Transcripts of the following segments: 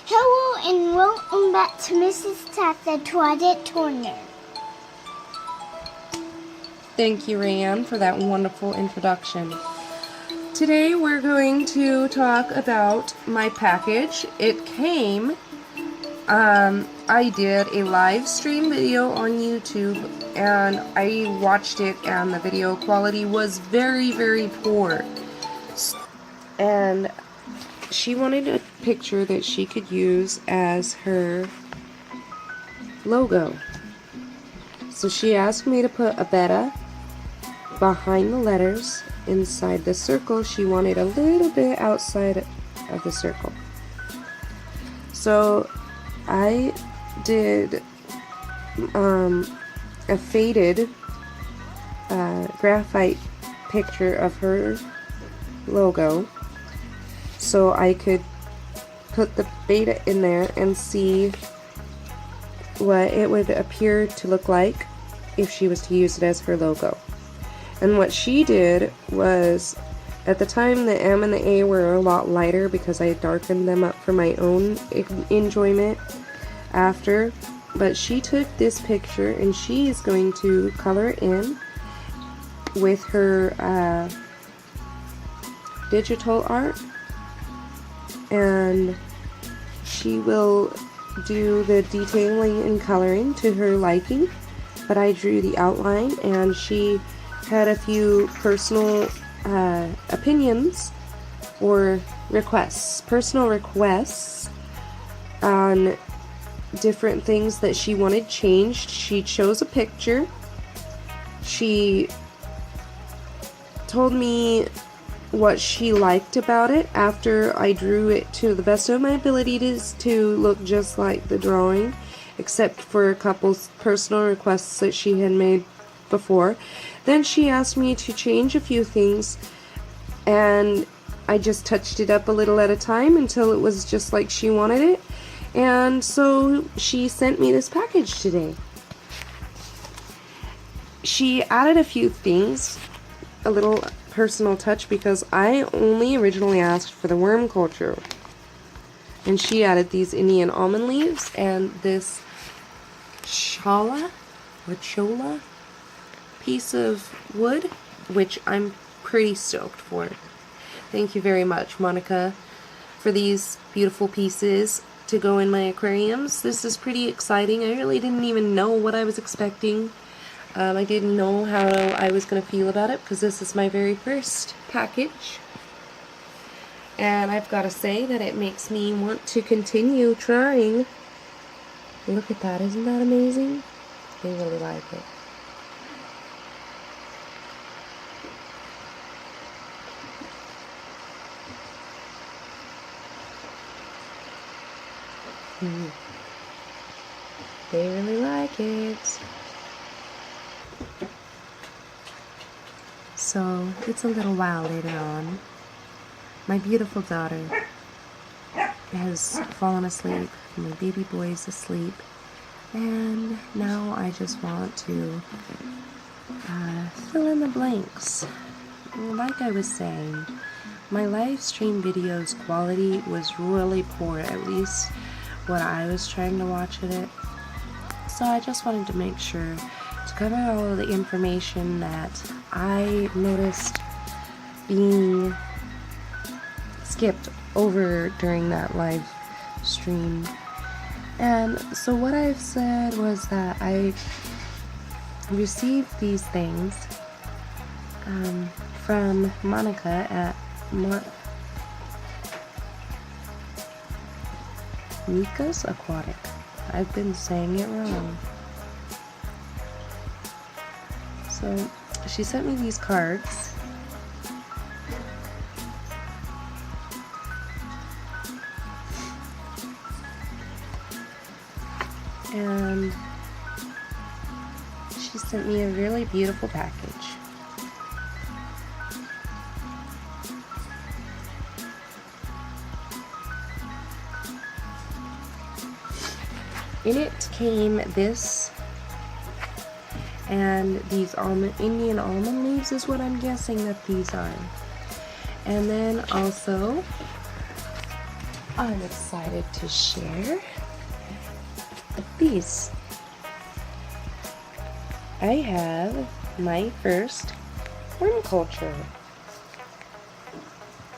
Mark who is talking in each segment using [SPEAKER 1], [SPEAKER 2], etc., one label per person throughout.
[SPEAKER 1] Hello and welcome back to Mrs. Tata Toilet Corner.
[SPEAKER 2] Thank you, Rayanne, for that wonderful introduction. Today we're going to talk about my package. It came, I did a live stream video on YouTube and I watched it and the video quality was very, very poor. And she wanted a picture that she could use as her logo. So she asked me to put a betta behind the letters inside the circle. She wanted a little bit outside of the circle. So I did a faded graphite picture of her logo so I could put the beta in there and see what it would appear to look like if she was to use it as her logo. And what she did was, at the time the M and the A were a lot lighter because I darkened them up for my own enjoyment after, but she took this picture and she is going to color it in with her digital art, and she will do the detailing and coloring to her liking, but I drew the outline and she had a few personal opinions or requests, personal requests on different things that she wanted changed. She chose a picture. She told me what she liked about it after I drew it to the best of my ability to look just like the drawing, except for a couple personal requests that she had made before. Then she asked me to change a few things and I just touched it up a little at a time until it was just like she wanted it, and so she sent me this package today. She added a few things, a little personal touch, because I only originally asked for the worm culture, and she added these Indian almond leaves and this chola piece of wood, which I'm pretty stoked for. Thank you very much, Monica, for these beautiful pieces to go in my aquariums. This is pretty exciting. I really didn't even know what I was expecting. I didn't know how I was going to feel about it because this is my very first package. And I've got to say that it makes me want to continue trying. Look at that. Isn't that amazing? They really like it. They really like it. So it's a little while later on. My beautiful daughter has fallen asleep. My baby boy is asleep. And now I just want to fill in the blanks. Like I was saying, my live stream video's quality was really poor, at least what I was trying to watch at it. So I just wanted to make sure to cover all of the information that I noticed being skipped over during that live stream. And so what I've said was that I received these things from Monica at Mika's Aquatic. I've been saying it wrong. So she sent me these cards. And she sent me a really beautiful package. In it came this and these Indian almond leaves is what I'm guessing that these are. And then also I'm excited to share these. I have my first worm culture.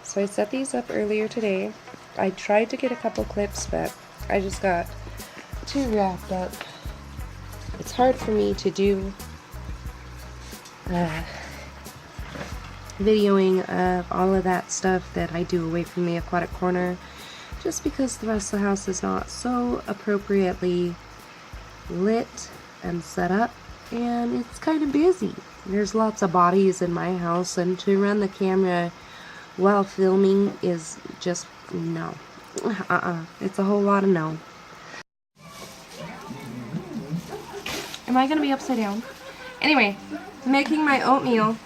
[SPEAKER 2] So I set these up earlier today. I tried to get a couple clips, but I just got too wrapped up. It's hard for me to do videoing of all of that stuff that I do away from the aquatic corner, just because the rest of the house is not so appropriately lit and set up, and it's kind of busy. There's lots of bodies in my house, and to run the camera while filming is just no. It's a whole lot of no. Am I gonna be upside down? Anyway, making my oatmeal.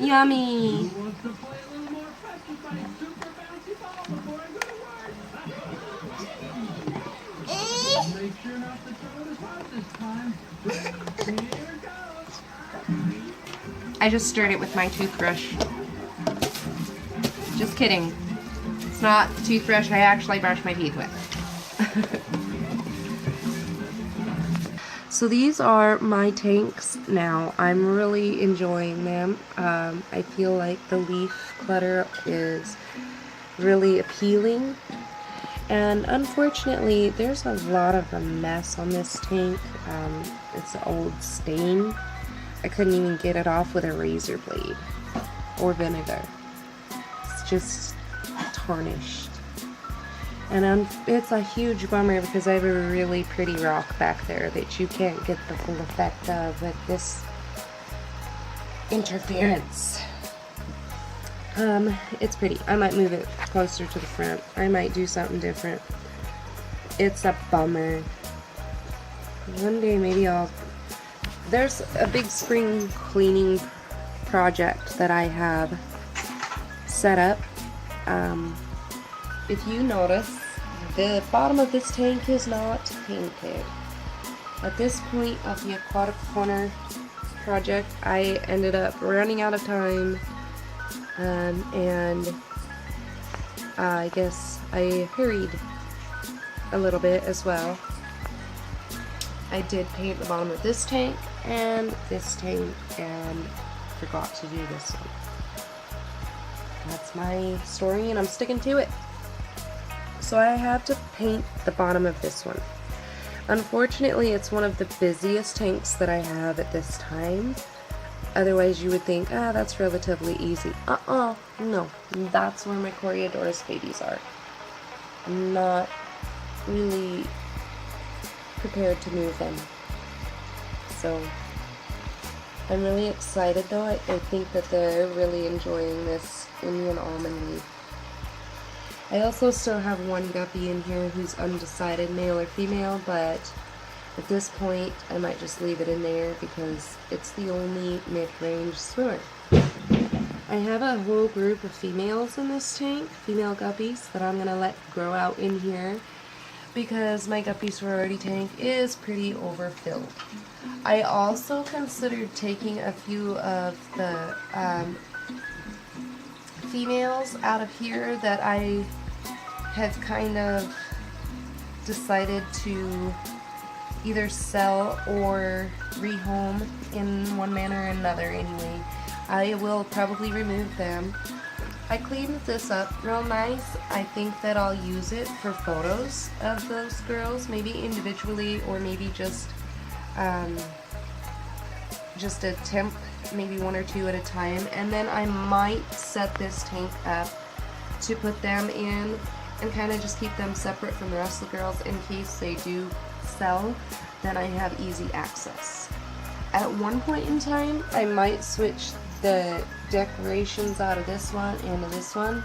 [SPEAKER 2] Yummy! I just stirred it with my toothbrush. Just kidding. It's not the toothbrush I actually brush my teeth with. So these are my tanks now. I'm really enjoying them. I feel like the leaf clutter is really appealing. And unfortunately, there's a lot of a mess on this tank. It's an old stain. I couldn't even get it off with a razor blade or vinegar. It's just tarnished. And it's a huge bummer because I have a really pretty rock back there that you can't get the full effect of with this interference. It's pretty. I might move it closer to the front. I might do something different. It's a bummer. One day maybe there's a big spring cleaning project that I have set up. If you notice, the bottom of this tank is not painted. At this point of the aquatic corner project, I ended up running out of time, and I guess I hurried a little bit as well. I did paint the bottom of this tank and forgot to do this one. That's my story, and I'm sticking to it. So I have to paint the bottom of this one. Unfortunately, it's one of the busiest tanks that I have at this time. Otherwise, you would think, that's relatively easy. No. That's where my Coreodoros babies are. I'm not really prepared to move them. So, I'm really excited though. I think that they're really enjoying this Indian almond leaf. I also still have one guppy in here who's undecided, male or female, but at this point I might just leave it in there because it's the only mid-range swimmer. I have a whole group of females in this tank, female guppies, that I'm going to let grow out in here because my guppy sorority tank is pretty overfilled. I also considered taking a few of the females out of here that I have kind of decided to either sell or rehome in one manner or another anyway. I will probably remove them. I cleaned this up real nice. I think that I'll use it for photos of those girls, maybe individually or maybe just attempt maybe one or two at a time, and then I might set this tank up to put them in and kind of just keep them separate from the rest of the girls in case they do sell. Then I have easy access. At one point in time, I might switch the decorations out of this one into this one.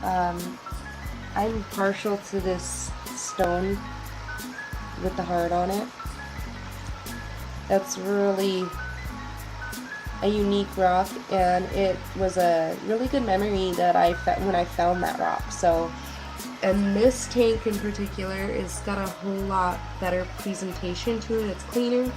[SPEAKER 2] I'm partial to this stone with the heart on it. That's really a unique rock, and it was a really good memory that when I found that rock. So, and this tank in particular is got a whole lot better presentation to it. It's cleaner,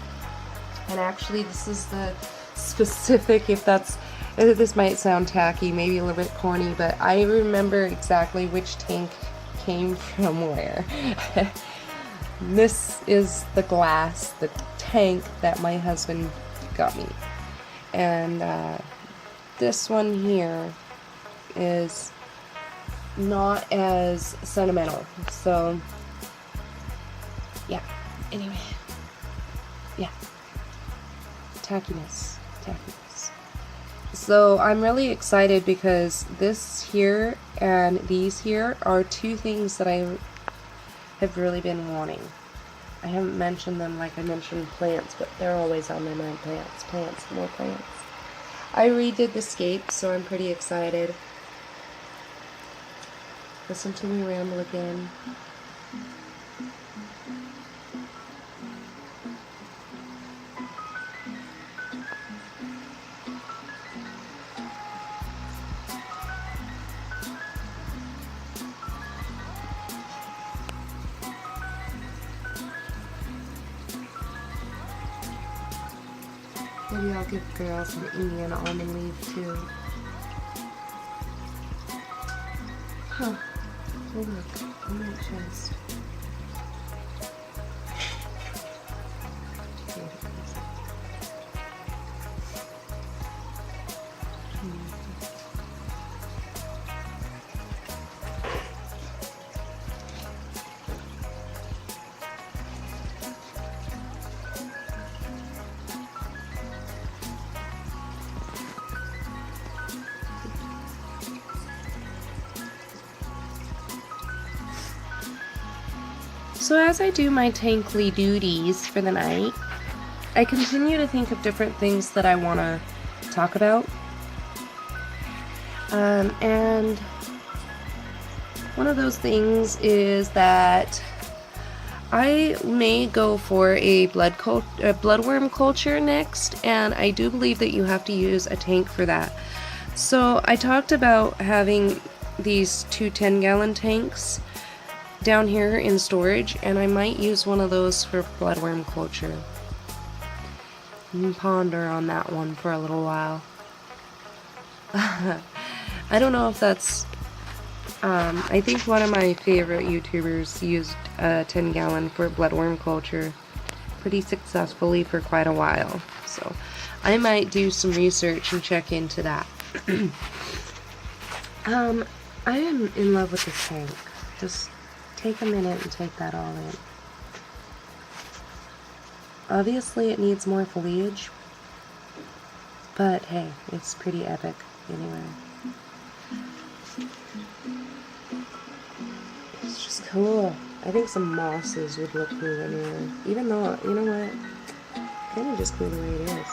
[SPEAKER 2] and actually this is the specific, if that's This might sound tacky, maybe a little bit corny, but I remember exactly which tank came from where. This is the glass, the tank that my husband got me. And this one here is not as sentimental. So, yeah. Anyway. Yeah. Tackiness. So I'm really excited because this here and these here are two things that I have really been wanting. I haven't mentioned them like I mentioned plants, but they're always on my mind. Plants, more plants. I redid the scape, so I'm pretty excited. Listen to me ramble again. Maybe I'll give girls some Indian almond leaf too. Huh. Oh look, on my chest. So as I do my tankly duties for the night, I continue to think of different things that I want to talk about. And one of those things is that I may go for a bloodworm culture next, and I do believe that you have to use a tank for that. So I talked about having these two 10-gallon tanks down here in storage, and I might use one of those for bloodworm culture. Ponder on that one for a little while. I don't know if that's I think one of my favorite YouTubers used a 10-gallon for bloodworm culture pretty successfully for quite a while, so I might do some research and check into that. I am in love with this tank. Just take a minute and take that all in. Obviously it needs more foliage, but hey, it's pretty epic anyway. It's just cool. I think some mosses would look cool in here, even though, you know what, kind of just cool the way it is.